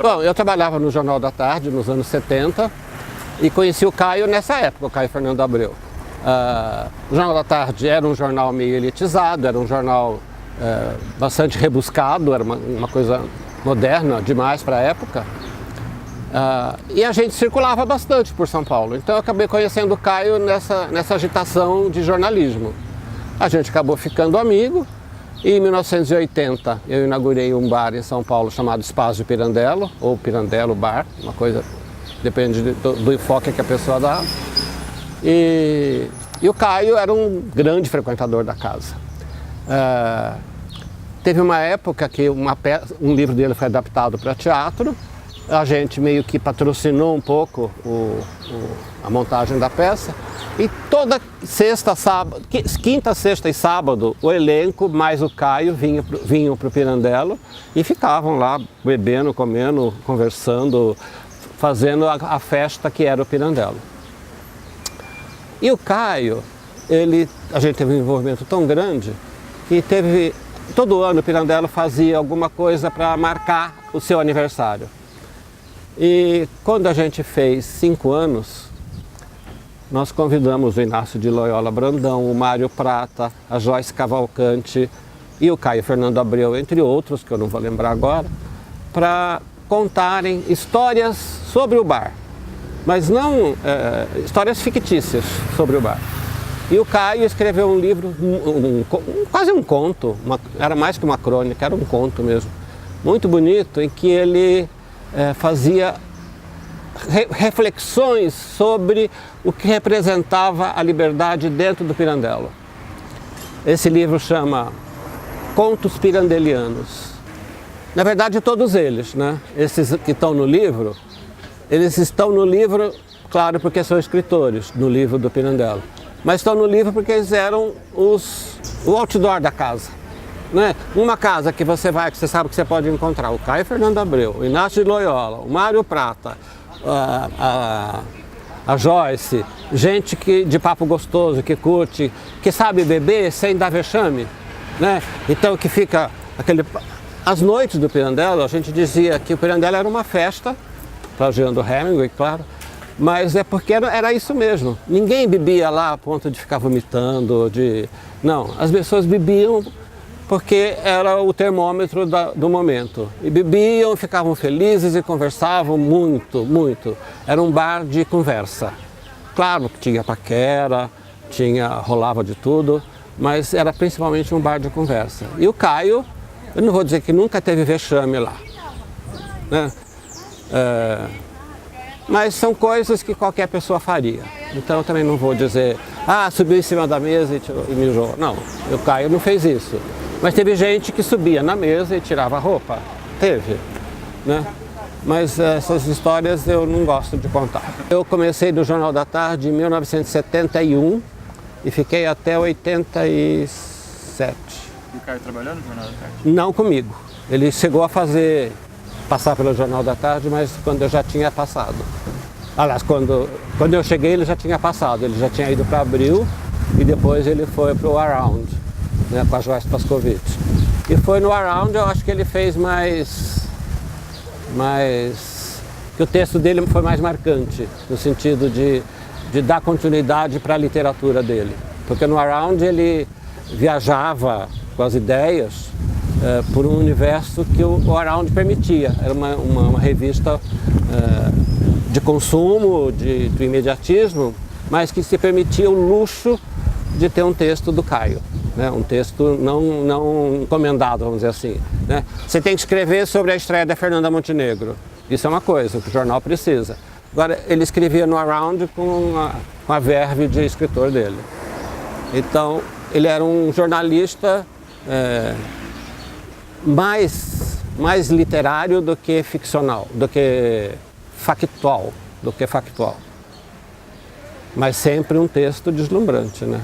Bom, eu trabalhava no Jornal da Tarde nos anos 70 e conheci o Caio nessa época, o Caio Fernando Abreu. O Jornal da Tarde era um jornal meio elitizado, era um jornal bastante rebuscado, era uma coisa moderna demais para a época. E a gente circulava bastante por São Paulo, então eu acabei conhecendo o Caio nessa agitação de jornalismo. A gente acabou ficando amigo e em 1980 eu inaugurei um bar em São Paulo chamado Espaço Pirandello, ou Pirandello Bar, uma coisa, depende do enfoque que a pessoa dá. E o Caio era um grande frequentador da casa. Teve uma época que um livro dele foi adaptado para teatro. A gente meio que patrocinou um pouco a montagem da peça. E toda sexta, sábado, quinta, sexta e sábado, o elenco mais o Caio vinham para o Pirandello e ficavam lá bebendo, comendo, conversando, fazendo a festa que era o Pirandello. E o Caio, a gente teve um envolvimento tão grande que todo ano o Pirandello fazia alguma coisa para marcar o seu aniversário. E quando a gente fez 5 anos, nós convidamos o Inácio de Loyola Brandão, o Mário Prata, a Joyce Cavalcante e o Caio Fernando Abreu, entre outros, que eu não vou lembrar agora, para contarem histórias sobre o bar, mas não histórias fictícias sobre o bar. E o Caio escreveu um livro, quase um conto, era mais que uma crônica, era um conto mesmo, muito bonito, em que ele fazia reflexões sobre o que representava a liberdade dentro do Pirandello. Esse livro chama Contos Pirandelianos. Na verdade, todos eles, né? Esses que estão no livro, eles estão no livro, claro, porque são escritores no livro do Pirandello, mas estão no livro porque eles eram o outdoor da casa. Né? Uma casa que você vai, que você sabe que você pode encontrar o Caio Fernando Abreu, o Inácio de Loyola, o Mário Prata, a Joyce, gente de papo gostoso, que curte, que sabe beber sem dar vexame, né? Então que fica as noites do Pirandello, a gente dizia que o Pirandello era uma festa, plagiando Hemingway, claro, mas é porque era isso mesmo. Ninguém bebia lá a ponto de ficar vomitando, não, as pessoas bebiam porque era o termômetro do momento. E bebiam, ficavam felizes e conversavam muito, muito. Era um bar de conversa. Claro que tinha paquera, rolava de tudo, mas era principalmente um bar de conversa. E o Caio, eu não vou dizer que nunca teve vexame lá, né? Mas são coisas que qualquer pessoa faria. Então eu também não vou dizer, subiu em cima da mesa e mijou. Não, o Caio não fez isso. Mas teve gente que subia na mesa e tirava a roupa. Teve, né? Mas essas histórias eu não gosto de contar. Eu comecei no Jornal da Tarde em 1971 e fiquei até 87. E o Caio trabalhou no Jornal da Tarde? Não comigo. Ele chegou a passar pelo Jornal da Tarde, mas quando eu já tinha passado. Aliás, quando eu cheguei ele já tinha passado. Ele já tinha ido para Abril e depois ele foi para o Around, né, com a Joyce Pascovitch. E foi no Around, eu acho que ele fez que o texto dele foi mais marcante, no sentido de dar continuidade para a literatura dele. Porque no Around ele viajava com as ideias por um universo que o Around permitia. Era uma revista de consumo, do imediatismo, mas que se permitia o luxo de ter um texto do Caio. Né, um texto não encomendado, vamos dizer assim. Né? Você tem que escrever sobre a estreia da Fernanda Montenegro. Isso é uma coisa que o jornal precisa. Agora, ele escrevia no Around com a verve de escritor dele. Então, ele era um jornalista mais literário do que ficcional, do que factual. Mas sempre um texto deslumbrante, né?